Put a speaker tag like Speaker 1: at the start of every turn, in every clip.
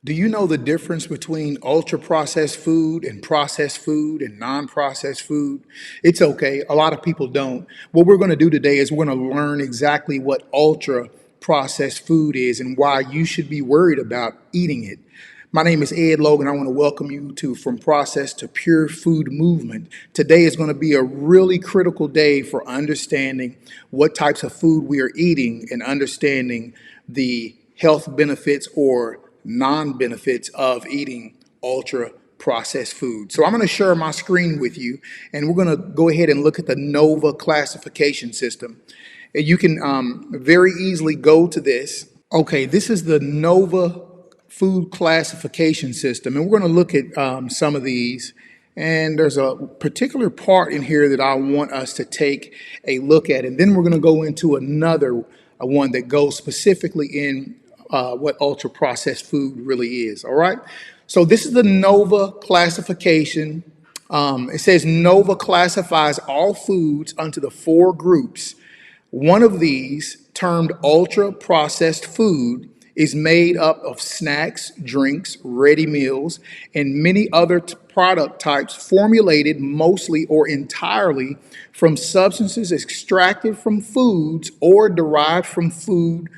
Speaker 1: Do you know the difference between ultra processed food and non-processed food? It's okay. A lot of people don't. What we're going to do today is we're going to learn exactly what ultra processed food is and why you should be worried about eating it. My name is Ed Logan. I want to welcome you to From Processed to Pure Food Movement. Today is going to be a really critical day for understanding what types of food we are eating and understanding the health benefits or non-benefits of eating ultra processed food. So I'm going to share my screen with you, and we're going to go ahead and look at the NOVA classification system. And you can very easily go to this. Okay, this is the NOVA food classification system, and we're going to look at some of these. And there's a particular part in here that I want us to take a look at, and then we're going to go into another one that goes specifically in what ultra processed food really is. All right. So this is the NOVA classification. It says NOVA classifies all foods into the four groups. One of these, termed ultra processed food, is made up of snacks, drinks, ready meals, and many other product types formulated mostly or entirely from substances extracted from foods or derived from food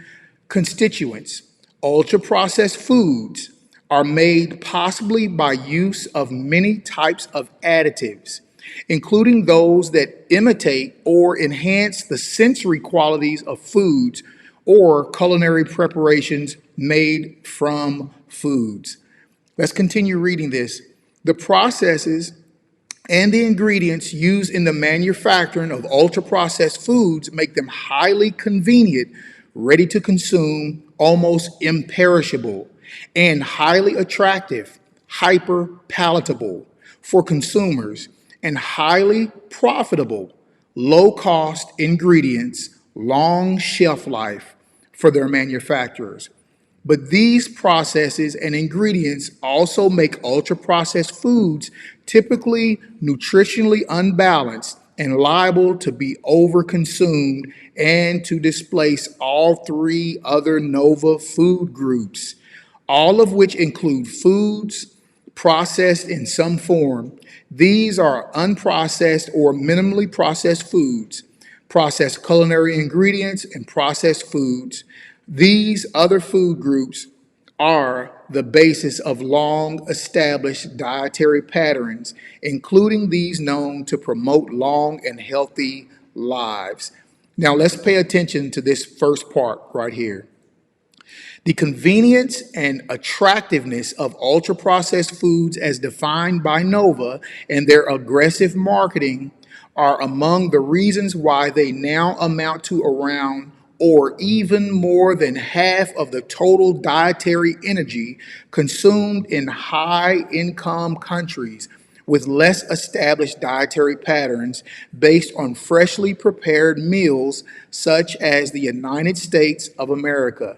Speaker 1: constituents. Ultra-processed foods are made possibly by use of many types of additives, including those that imitate or enhance the sensory qualities of foods or culinary preparations made from foods. Let's continue reading this. The processes and the ingredients used in the manufacturing of ultra-processed foods make them highly convenient, ready to consume, almost imperishable, and highly attractive, hyper palatable for consumers, and highly profitable, low cost ingredients, long shelf life for their manufacturers. But these processes and ingredients also make ultra processed foods typically nutritionally unbalanced and liable to be overconsumed and to displace all three other NOVA food groups, all of which include foods processed in some form. These are unprocessed or minimally processed foods, processed culinary ingredients, and processed foods. These other food groups are the basis of long established dietary patterns, including these known to promote long and healthy lives. Now let's pay attention to this first part right here. The convenience and attractiveness of ultra-processed foods as defined by NOVA and their aggressive marketing are among the reasons why they now amount to around or even more than half of the total dietary energy consumed in high-income countries with less established dietary patterns based on freshly prepared meals such as the United States of America,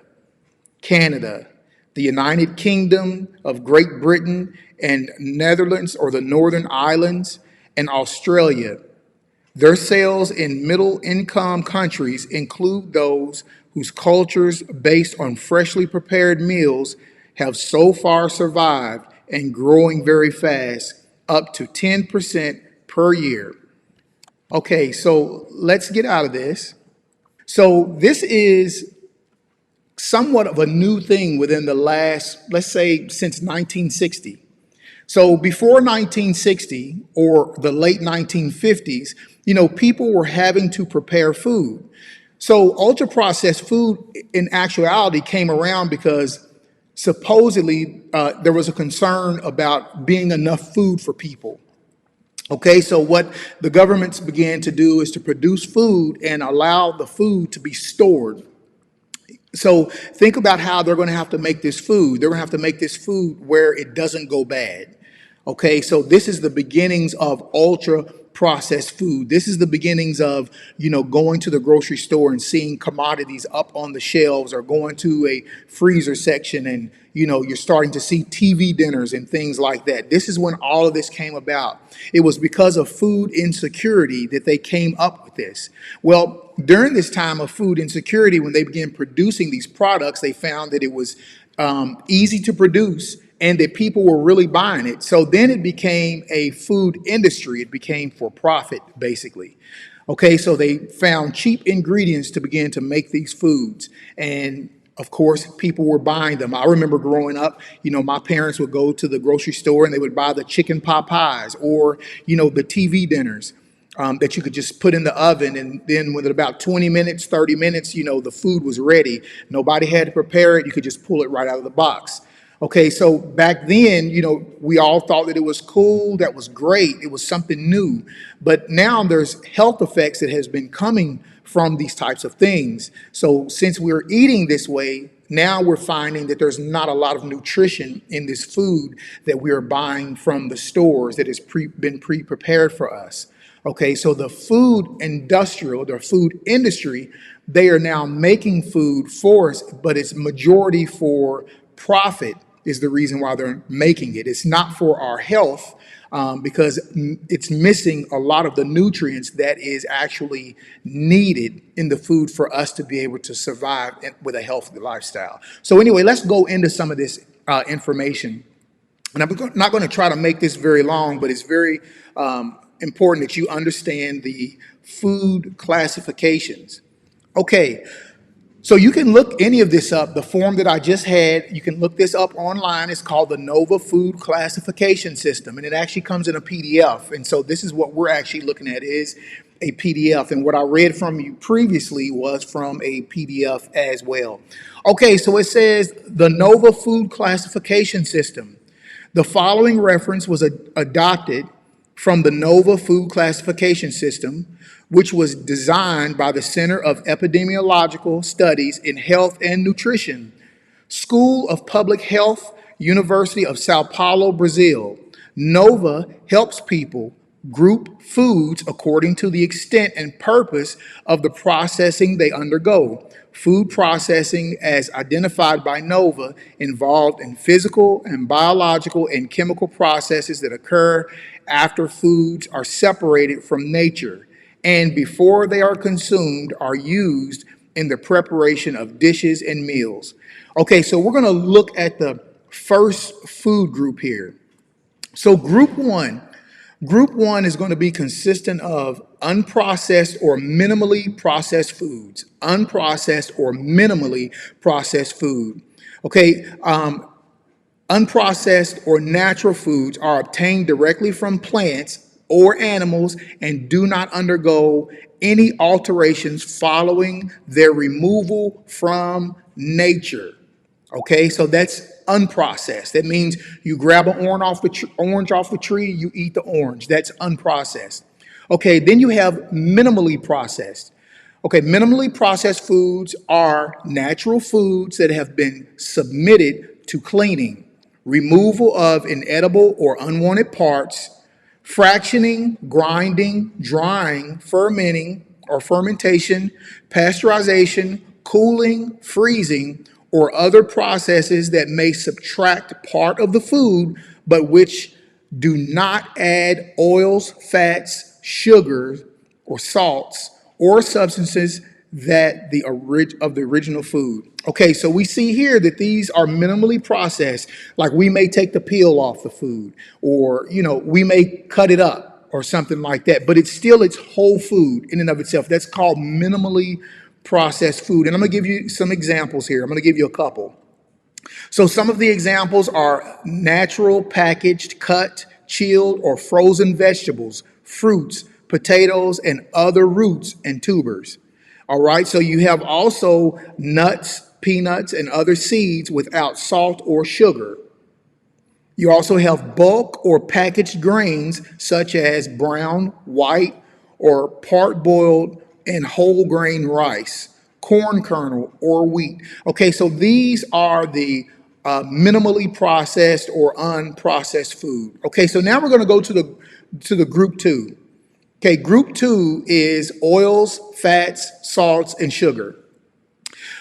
Speaker 1: Canada, the United Kingdom of Great Britain and Netherlands or the Northern Islands, and Australia. Their sales in middle-income countries include those whose cultures based on freshly prepared meals have so far survived and growing very fast, up to 10% per year. Okay, so let's get out of this. So this is somewhat of a new thing within the last, let's say, since 1960. So before 1960 or the late 1950s, people were having to prepare food. So ultra processed food in actuality came around because supposedly there was a concern about being enough food for people. Okay, so what the governments began to do is to produce food and allow the food to be stored. So think about how they're going to have to make this food. They're going to have to make this food where it doesn't go bad. Okay, so this is the beginnings of ultra processed food. This is the beginnings of, going to the grocery store and seeing commodities up on the shelves, or going to a freezer section and, you're starting to see TV dinners and things like that. This is when all of this came about. It was because of food insecurity that they came up with this. Well, during this time of food insecurity, when they began producing these products, they found that it was easy to produce and that people were really buying it. So then it became a food industry. It became for profit, basically. Okay, so they found cheap ingredients to begin to make these foods. And of course, people were buying them. I remember growing up, my parents would go to the grocery store and they would buy the chicken pot pies or, the TV dinners that you could just put in the oven. And then within about 20 minutes, 30 minutes, the food was ready. Nobody had to prepare it. You could just pull it right out of the box. Okay, so back then, we all thought that it was cool, that was great, it was something new. But now there's health effects that has been coming from these types of things. So since we're eating this way, now we're finding that there's not a lot of nutrition in this food that we are buying from the stores that has been pre-prepared for us. Okay, so the food industry, they are now making food for us, but it's majority for profit is the reason why they're making it. It's not for our health because it's missing a lot of the nutrients that is actually needed in the food for us to be able to survive with a healthy lifestyle. So anyway, let's go into some of this information. And I'm not going to try to make this very long, but it's very important that you understand the food classifications. Okay, so you can look any of this up. The form that I just had, you can look this up online. It's called the NOVA Food Classification System, and it actually comes in a PDF. And so this is what we're actually looking at is a PDF. And what I read from you previously was from a PDF as well. Okay, so it says the NOVA Food Classification System. The following reference was adopted from the NOVA Food Classification System, which was designed by the Center of Epidemiological Studies in Health and Nutrition, School of Public Health, University of Sao Paulo, Brazil. NOVA helps people group foods according to the extent and purpose of the processing they undergo. Food processing, as identified by NOVA, involved in physical and biological and chemical processes that occur after foods are separated from nature and before they are consumed are used in the preparation of dishes and meals. Okay, so we're going to look at the first food group here. So group one is going to be consistent of unprocessed or minimally processed foods. Unprocessed or minimally processed food. Okay, unprocessed or natural foods are obtained directly from plants or animals and do not undergo any alterations following their removal from nature. Okay, so that's unprocessed. That means you grab an orange off the tree, you eat the orange. That's unprocessed. Okay, then you have minimally processed. Okay, minimally processed foods are natural foods that have been submitted to cleaning, removal of inedible or unwanted parts, fractioning, grinding, drying, fermenting or fermentation, pasteurization, cooling, freezing, or other processes that may subtract part of the food, but which do not add oils, fats, sugars, or salts, or substances that of the original food. Okay, so we see here that these are minimally processed, like we may take the peel off the food, or we may cut it up or something like that, but it's whole food in and of itself. That's called minimally processed food. And I'm going to give you some examples here. I'm going to give you a couple. So some of the examples are natural, packaged, cut, chilled, or frozen vegetables, fruits, potatoes, and other roots and tubers. All right, so you have also nuts, peanuts, and other seeds without salt or sugar. You also have bulk or packaged grains such as brown, white, or part-boiled and whole grain rice, corn kernel, or wheat. Okay, so these are the minimally processed or unprocessed food. Okay, so now we're going to go to the group two. Okay, group two is oils, fats, salts, and sugar.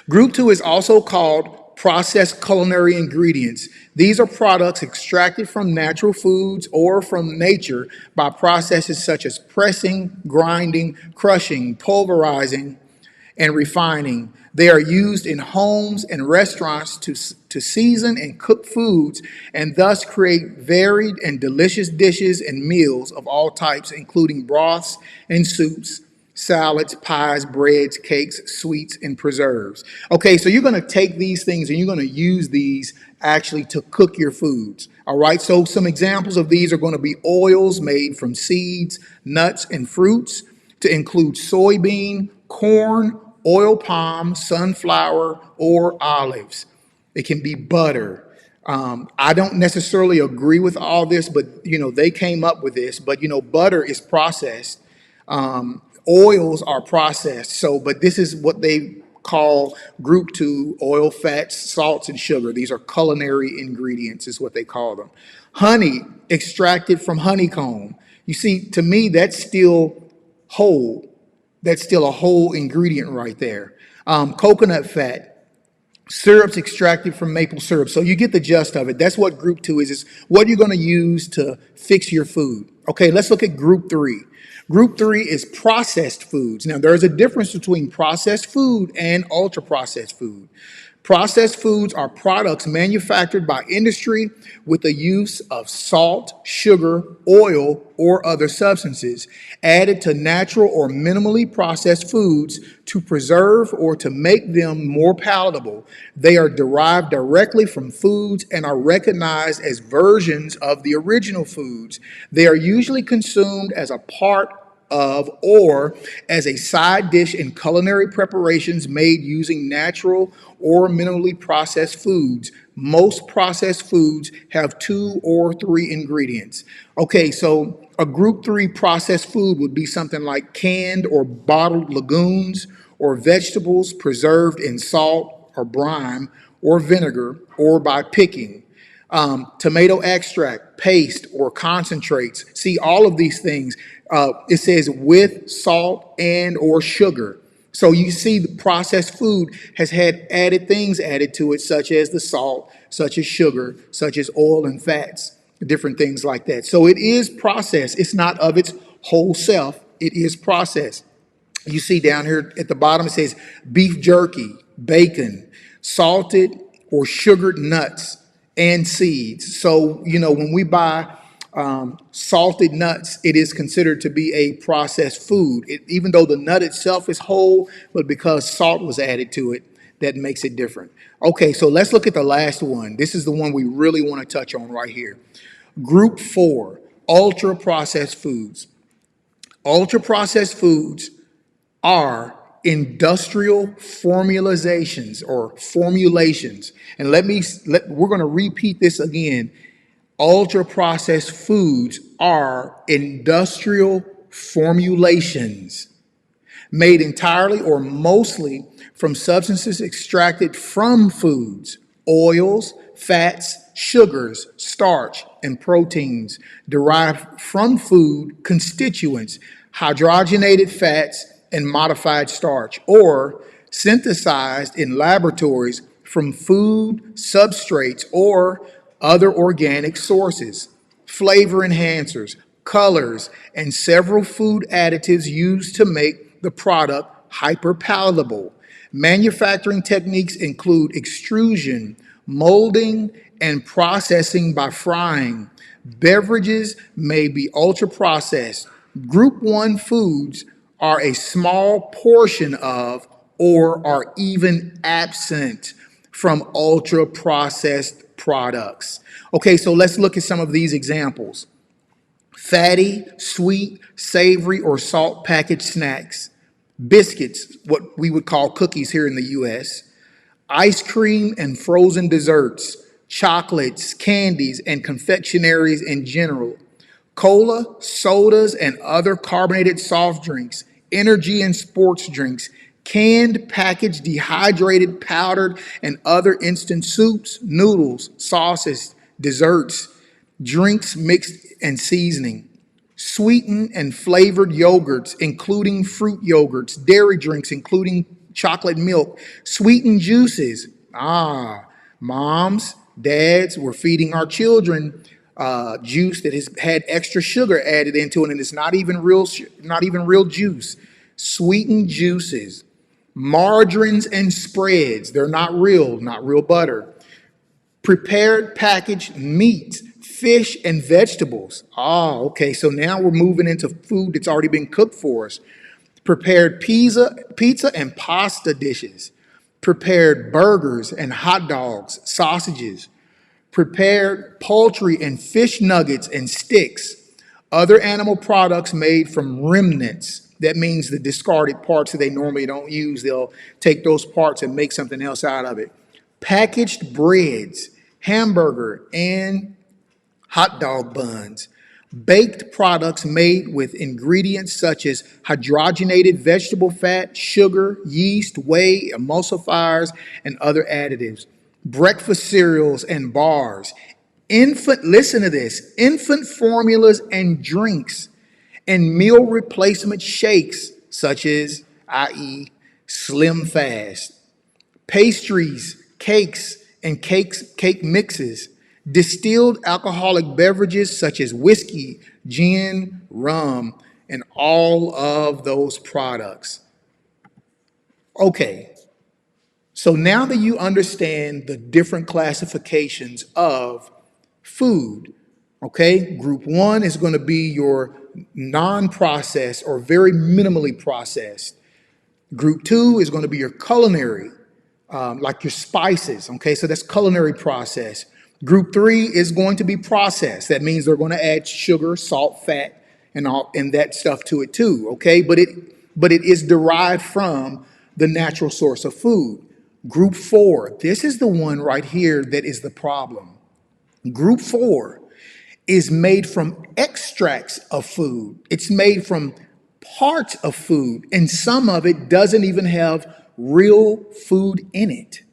Speaker 1: Group two is also called processed culinary ingredients. These are products extracted from natural foods or from nature by processes such as pressing, grinding, crushing, pulverizing, and refining. They are used in homes and restaurants to season and cook foods and thus create varied and delicious dishes and meals of all types, including broths and soups, salads, pies, breads, cakes, sweets, and preserves. Okay, so you're going to take these things and you're going to use these actually to cook your foods. All right, so some examples of these are going to be oils made from seeds, nuts, and fruits, to include soybean, corn, oil palm, sunflower, or olives. It can be butter. I don't necessarily agree with all this, but they came up with this. But butter is processed. Oils are processed. So, but this is what they call group two: oil, fats, salts, and sugar. These are culinary ingredients, is what they call them. Honey extracted from honeycomb. You see, to me, that's still whole. That's still a whole ingredient right there. Coconut fat, syrups extracted from maple syrup. So you get the gist of it. That's what group two is what you're going to use to fix your food. Okay, let's look at group three. Group three is processed foods. Now, there is a difference between processed food and ultra processed food. Processed foods are products manufactured by industry with the use of salt, sugar, oil, or other substances added to natural or minimally processed foods to preserve or to make them more palatable. They are derived directly from foods and are recognized as versions of the original foods. They are usually consumed as a part of or as a side dish in culinary preparations made using natural or minimally processed foods. Most processed foods have 2 or 3 ingredients. Okay, so a group 3 processed food would be something like canned or bottled legumes or vegetables preserved in salt or brine or vinegar or by picking. Tomato extract, paste, or concentrates. See, all of these things, it says with salt and or sugar. So you see the processed food has had added things added to it, such as the salt, such as sugar, such as oil and fats, different things like that. So it is processed. It's not of its whole self. It is processed. You see down here at the bottom, it says beef jerky, bacon, salted or sugared nuts, and seeds. So, when we buy salted nuts, it is considered to be a processed food, even though the nut itself is whole, but because salt was added to it, that makes it different. Okay, so let's look at the last one. This is the one we really want to touch on right here. Group 4, ultra processed foods. Ultra processed foods are industrial formulations. And we're going to repeat this again. Ultra processed foods are industrial formulations made entirely or mostly from substances extracted from foods, oils, fats, sugars, starch, and proteins derived from food constituents, hydrogenated fats, and modified starch, or synthesized in laboratories from food substrates or other organic sources, flavor enhancers, colors, and several food additives used to make the product hyper-palatable. Manufacturing techniques include extrusion, molding, and processing by frying. Beverages may be ultra-processed. Group 1 foods are a small portion of or are even absent from ultra-processed products. Okay, so let's look at some of these examples. Fatty, sweet, savory, or salt packaged snacks. Biscuits, what we would call cookies here in the U.S. Ice cream and frozen desserts. Chocolates, candies, and confectionaries in general. Cola, sodas, and other carbonated soft drinks, energy and sports drinks, canned, packaged, dehydrated, powdered, and other instant soups, noodles, sauces, desserts, drinks mixed and seasoning, sweetened and flavored yogurts, including fruit yogurts, dairy drinks, including chocolate milk, sweetened juices. Moms, dads, we're feeding our children juice that has had extra sugar added into it, and it's not even real juice. Sweetened juices, Margarines and spreads, they're not real butter. Prepared packaged meats, fish, and vegetables. Ah, okay, so now we're moving into food that's already been cooked for us. Prepared pizza and pasta dishes. Prepared burgers and hot dogs, sausages. Prepared poultry and fish nuggets and sticks. Other animal products made from remnants. That means the discarded parts that they normally don't use. They'll take those parts and make something else out of it. Packaged breads, hamburger, and hot dog buns. Baked products made with ingredients such as hydrogenated vegetable fat, sugar, yeast, whey, emulsifiers, and other additives. Breakfast cereals and bars. Listen to this, infant formulas and drinks, and meal replacement shakes such as, i.e., Slim Fast. Pastries, cakes, and cake mixes, distilled alcoholic beverages such as whiskey, gin, rum, and all of those products. Okay, so now that you understand the different classifications of food, okay, group one is going to be your non-processed or very minimally processed. Group two is going to be your culinary, like your spices, okay? So that's culinary process. Group three is going to be processed. That means they're going to add sugar, salt, fat, and that stuff to it too, okay? But it is derived from the natural source of food. Group four, this is the one right here that is the problem. Group four is made from extracts of food. It's made from parts of food, and some of it doesn't even have real food in it.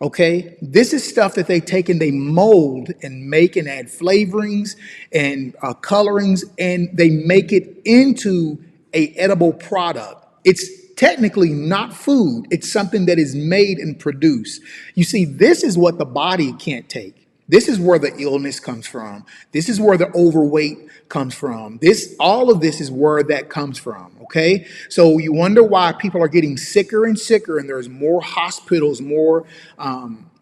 Speaker 1: Okay, this is stuff that they take and they mold and make and add flavorings and colorings, and they make it into a edible product. It's technically not food. It's something that is made and produced. You see, this is what the body can't take. This is where the illness comes from. This is where the overweight comes from. All of this is where that comes from, okay? So you wonder why people are getting sicker and sicker, and there's more hospitals, more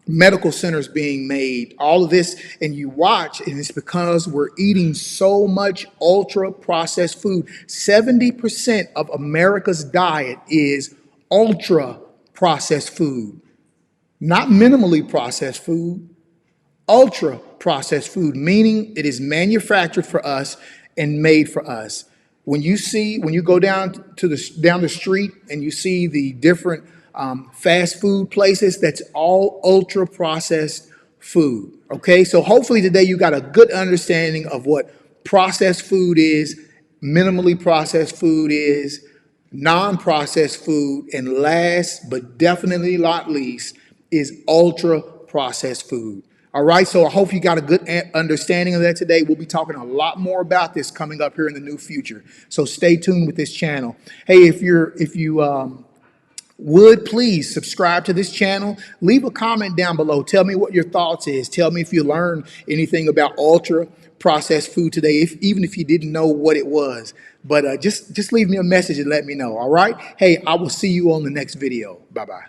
Speaker 1: medical centers being made, all of this, and you watch, and it's because we're eating so much ultra-processed food. 70% of America's diet is ultra-processed food, not minimally processed food. Ultra processed food, meaning it is manufactured for us and made for us. When you go down the street and you see the different fast food places, that's all ultra processed food. Okay, so hopefully today you got a good understanding of what processed food is, minimally processed food is, non-processed food, and last but definitely not least is ultra processed food. All right, so I hope you got a good understanding of that today. We'll be talking a lot more about this coming up here in the new future. So stay tuned with this channel. Hey, if you would please subscribe to this channel, leave a comment down below. Tell me what your thoughts is. Tell me if you learned anything about ultra processed food today, even if you didn't know what it was. But just leave me a message and let me know. All right. Hey, I will see you on the next video. Bye-bye.